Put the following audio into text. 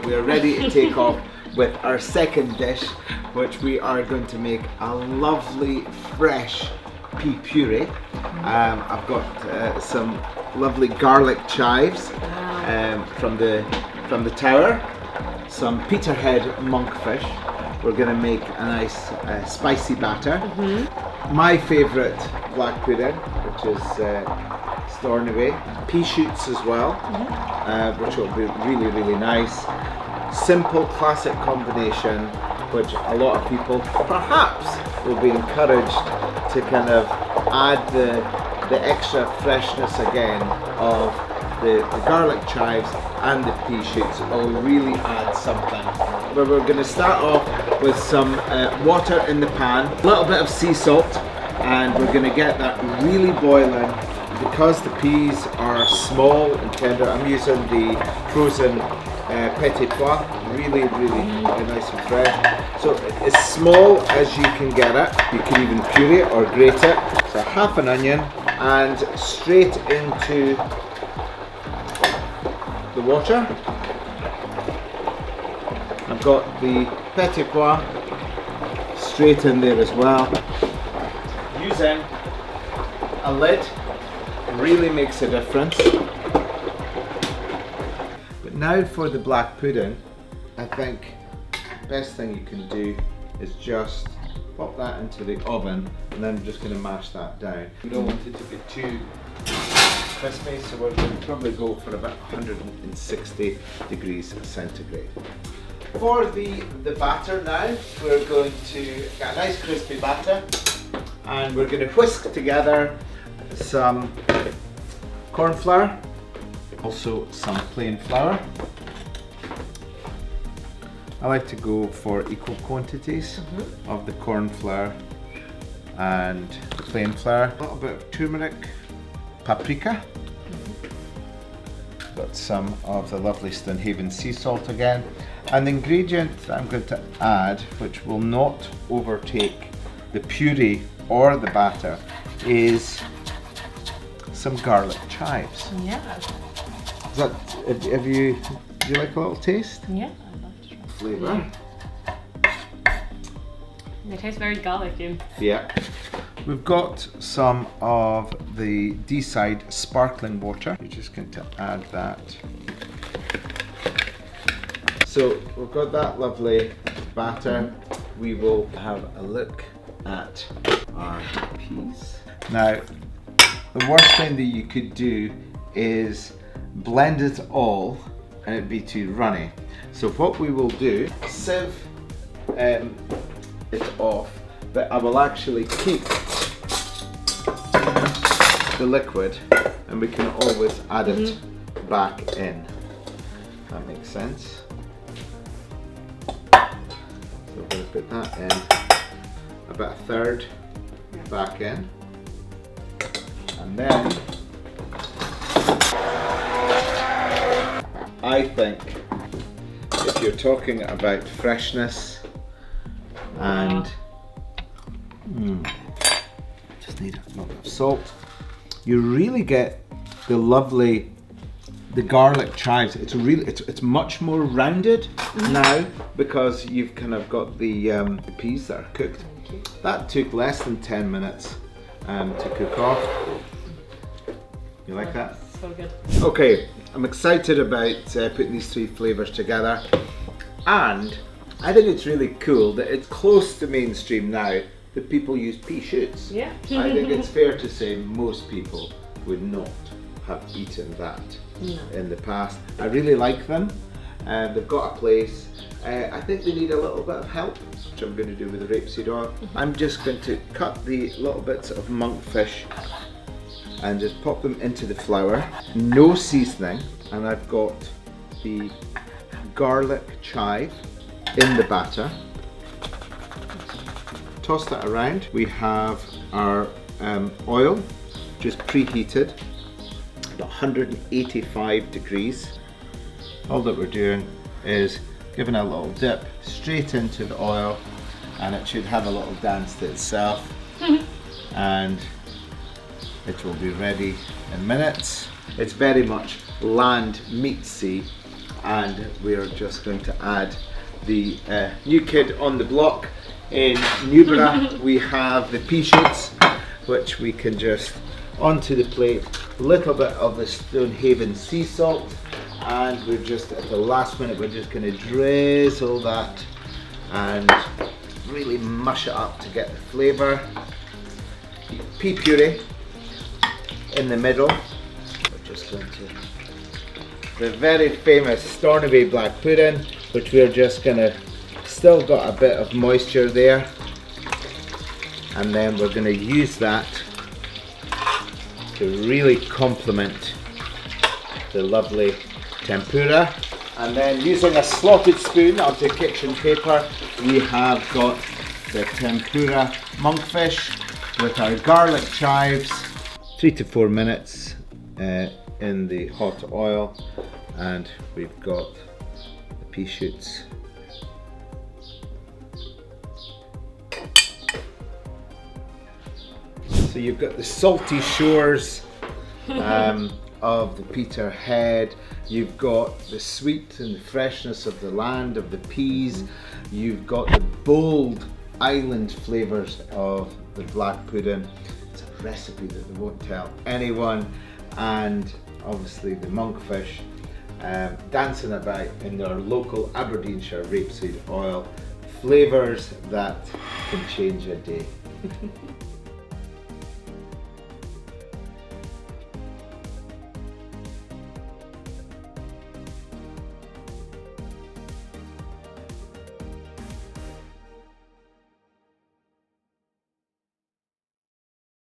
we are ready to take off with our second dish, which we are going to make a lovely fresh pea puree. I've got some lovely garlic chives from the tower, some peterhead monkfish. We're going to make a nice spicy batter. My favourite black pudding, which is Stornoway. Pea shoots as well, which will be really, really nice. Simple, classic combination, which a lot of people perhaps will be encouraged to kind of add the extra freshness again of the garlic chives and the pea shoots. It will really add something. But we're going to start off with some water in the pan, a little bit of sea salt, and we're going to get that really boiling. Because the peas are small and tender, I'm using the frozen petit pois, really nice and fresh. So as small as you can get it, you can even puree it or grate it. So half an onion and straight into the water. I've got the petit pois straight in there as well. Using a lid really makes a difference. But now for the black pudding, I think the best thing you can do is just pop that into the oven, and then I'm just going to mash that down. We don't want it to be too crispy, so we're going to probably go for about 160 degrees centigrade. For the batter now, we're going to get a nice crispy batter, and we're going to whisk together some corn flour, also some plain flour. I like to go for equal quantities of the corn flour and plain flour. A little bit of turmeric, paprika. Got some of the lovely Stonehaven sea salt again. And the ingredient that I'm going to add, which will not overtake the puree or the batter, is some garlic chives. Yeah. Is that, do you like a little taste? Yeah, I'd love to try. Flavour. It tastes very garlicky. Yeah. We've got some of the Deeside sparkling water. You're just going to add that. So we've got that lovely batter. We will have a look at our peas. Now, the worst thing that you could do is blend it all and it'd be too runny. So what we will do, sieve it off, but I will actually keep the liquid and we can always add it back in. That makes sense. So we're going to put that in, about a third back in. And then I think if you're talking about freshness and just need a little bit of salt, you really get the lovely, the garlic chives. It's really, it's much more rounded now because you've kind of got the peas that are cooked. That took less than 10 minutes to cook off. You like that? So good. Okay, I'm excited about putting these three flavours together, and I think it's really cool that it's close to mainstream now that people use pea shoots. Yeah. I think it's fair to say most people would not have eaten that in the past. I really like them, and they've got a place. I think they need a little bit of help, which I'm going to do with the rapeseed oil. I'm just going to cut the little bits of monkfish and just pop them into the flour. No seasoning, and I've got the garlic chive in the batter. Toss that around. We have our oil, just preheated at 185 degrees. All that we're doing is giving a little dip straight into the oil, and it should have a little dance to itself. And it will be ready in minutes. It's very much land meatsy, and we're just going to add the new kid on the block in Newborough. We have the pea shoots, which we can just onto the plate, a little bit of the Stonehaven sea salt, and we're just at the last minute we're just going to drizzle that and really mush it up to get the flavour. Pea puree in the middle. We're just going to the very famous Stornoway black pudding, which we're just going to still got a bit of moisture there, and then we're going to use that to really complement the lovely tempura. And then using a slotted spoon onto kitchen paper, we have got the tempura monkfish with our garlic chives. 3 to 4 minutes in the hot oil, and we've got the pea shoots. So you've got the salty shores of the Peterhead, you've got the sweet and the freshness of the land of the peas, you've got the bold island flavours of the black pudding. It's a recipe that they won't tell anyone, and obviously the monkfish dancing about in our local Aberdeenshire rapeseed oil. Flavours that can change a day.